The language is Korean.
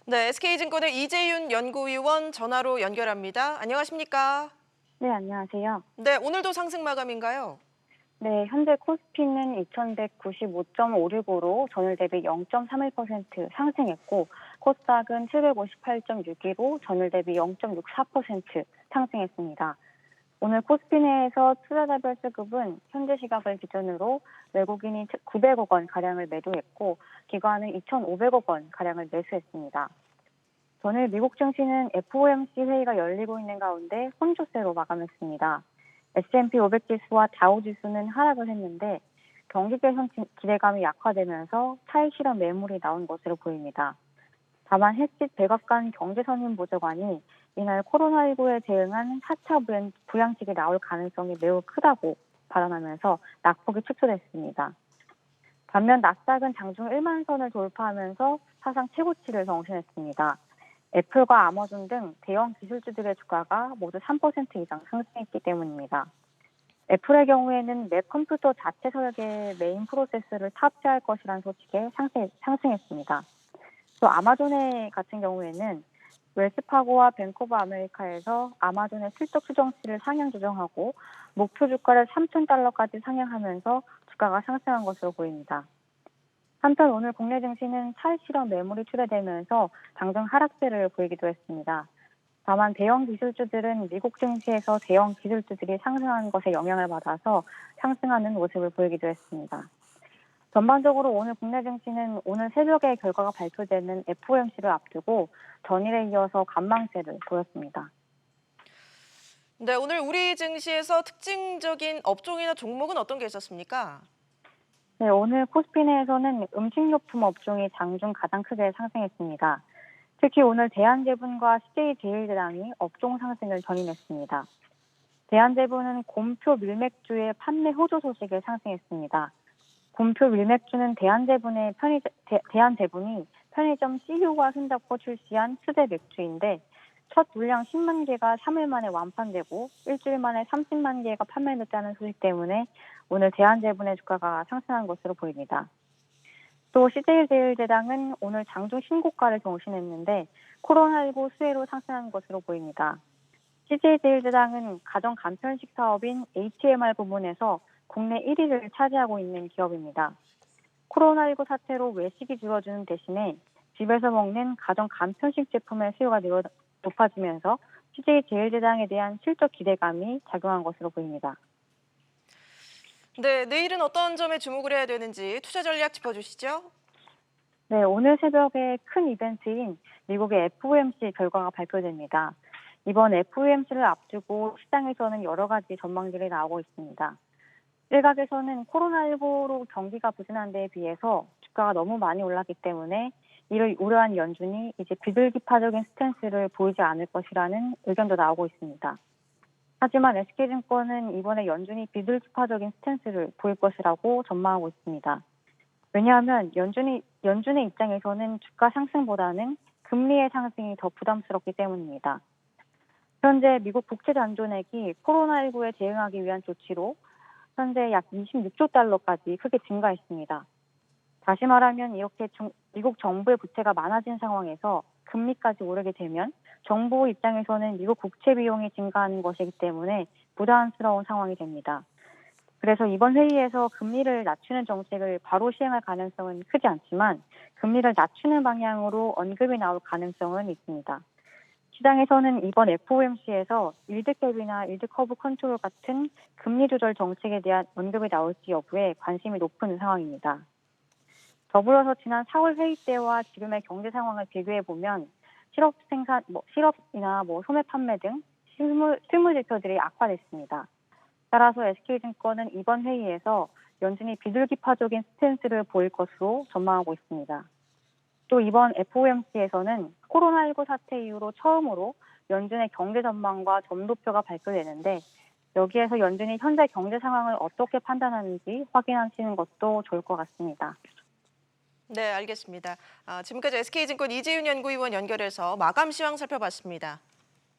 네, SK증권의 이재윤 연구위원 전화로 연결합니다. 안녕하십니까? 네, 안녕하세요. 네, 오늘도 상승 마감인가요? 네, 현재 코스피는 2195.56으로 전일 대비 0.31% 상승했고, 코스닥은 758.6으로 전일 대비 0.64% 상승했습니다. 오늘 코스피 내에서 투자자별 수급은 현재 시각을 기준으로 외국인이 900억 원 가량을 매도했고, 기관은 2,500억 원 가량을 매수했습니다. 전일 미국 증시는 FOMC 회의가 열리고 있는 가운데 혼조세로 마감했습니다. S&P 500 지수와 다우 지수는 하락을 했는데 경기 개선 기대감이 약화되면서 차익 실현 매물이 나온 것으로 보입니다. 다만 해sit 백악관 경제선임보좌관이 이날 코로나19에 대응한 4차 부양책이 나올 가능성이 매우 크다고 발언하면서 낙폭이 축소됐습니다. 반면 나스닥은 장중 1만 선을 돌파하면서 사상 최고치를 경신했습니다. 애플과 아마존 등 대형 기술주들의 주가가 모두 3% 이상 상승했기 때문입니다. 애플의 경우에는 맥 컴퓨터 자체 설계의 메인 프로세서를 탑재할 것이라는 소식에 상승했습니다. 또 아마존의 같은 경우에는 웰스파고와 뱅크 오브 아메리카에서 아마존의 실적 추정치를 상향 조정하고 목표 주가를 3,000달러까지 상향하면서 주가가 상승한 것으로 보입니다. 한편 오늘 국내 증시는 차익 실현 매물이 출회되면서 장중 하락세를 보이기도 했습니다. 다만 대형 기술주들은 미국 증시에서 대형 기술주들이 상승한 것에 영향을 받아서 상승하는 모습을 보이기도 했습니다. 전반적으로 오늘 국내 증시는 오늘 새벽에 결과가 발표되는 FOMC를 앞두고 전일에 이어서 관망세를 보였습니다. 네, 오늘 우리 증시에서 특징적인 업종이나 종목은 어떤 게 있었습니까? 네, 오늘 코스피 내에서는 음식료품 업종이 장중 가장 크게 상승했습니다. 특히 오늘 대한제분과 CJ제일제당이 업종 상승을 견인했습니다. 대한제분은 곰표 밀맥주의 판매 호조 소식에 상승했습니다. 곰표 밀맥주는 대한제분이 편의점 CU와 손잡고 출시한 수제 맥주인데 첫 물량 10만 개가 3일 만에 완판되고 일주일 만에 30만 개가 판매됐다는 소식 때문에 오늘 대한제분의 주가가 상승한 것으로 보입니다. 또 CJ제일제당은 오늘 장중 신고가를 경신했는데 코로나19 수혜로 상승한 것으로 보입니다. CJ제일제당은 가정 간편식 사업인 HMR 부문에서 국내 1위를 차지하고 있는 기업입니다. 코로나19 사태로 외식이 줄어드는 대신에 집에서 먹는 가정 간편식 제품의 수요가 높아지면서 CJ제일제당에 대한 실적 기대감이 작용한 것으로 보입니다. 네, 내일은 어떤 점에 주목을 해야 되는지 투자 전략 짚어주시죠. 네, 오늘 새벽에 큰 이벤트인 미국의 FOMC 결과가 발표됩니다. 이번 FOMC를 앞두고 시장에서는 여러 가지 전망들이 나오고 있습니다. 일각에서는 코로나19로 경기가 부진한 데에 비해서 주가가 너무 많이 올랐기 때문에 이를 우려한 연준이 이제 비둘기파적인 스탠스를 보이지 않을 것이라는 의견도 나오고 있습니다. 하지만 SK증권은 이번에 연준이 비둘기파적인 스탠스를 보일 것이라고 전망하고 있습니다. 왜냐하면 연준의 입장에서는 주가 상승보다는 금리의 상승이 더 부담스럽기 때문입니다. 현재 미국 국채 단존액이 코로나19에 대응하기 위한 조치로 현재 약 26조 달러까지 크게 증가했습니다. 다시 말하면 이렇게 미국 정부의 부채가 많아진 상황에서 금리까지 오르게 되면 정부 입장에서는 미국 국채 비용이 증가하는 것이기 때문에 부담스러운 상황이 됩니다. 그래서 이번 회의에서 금리를 낮추는 정책을 바로 시행할 가능성은 크지 않지만 금리를 낮추는 방향으로 언급이 나올 가능성은 있습니다. 시장에서는 이번 FOMC에서 일드캡이나 일드커브 컨트롤 같은 금리 조절 정책에 대한 언급이 나올지 여부에 관심이 높은 상황입니다. 더불어서 지난 4월 회의 때와 지금의 경제 상황을 비교해 보면 실업이나 소매 판매 등 실물 지표들이 악화됐습니다. 따라서 SK증권은 이번 회의에서 연준이 비둘기파적인 스탠스를 보일 것으로 전망하고 있습니다. 또 이번 FOMC에서는 코로나19 사태 이후로 처음으로 연준의 경제 전망과 점도표가 발표되는데 여기에서 연준이 현재 경제 상황을 어떻게 판단하는지 확인하시는 것도 좋을 것 같습니다. 네, 알겠습니다. 지금까지 SK증권 이재윤 연구위원 연결해서 마감 시황 살펴봤습니다.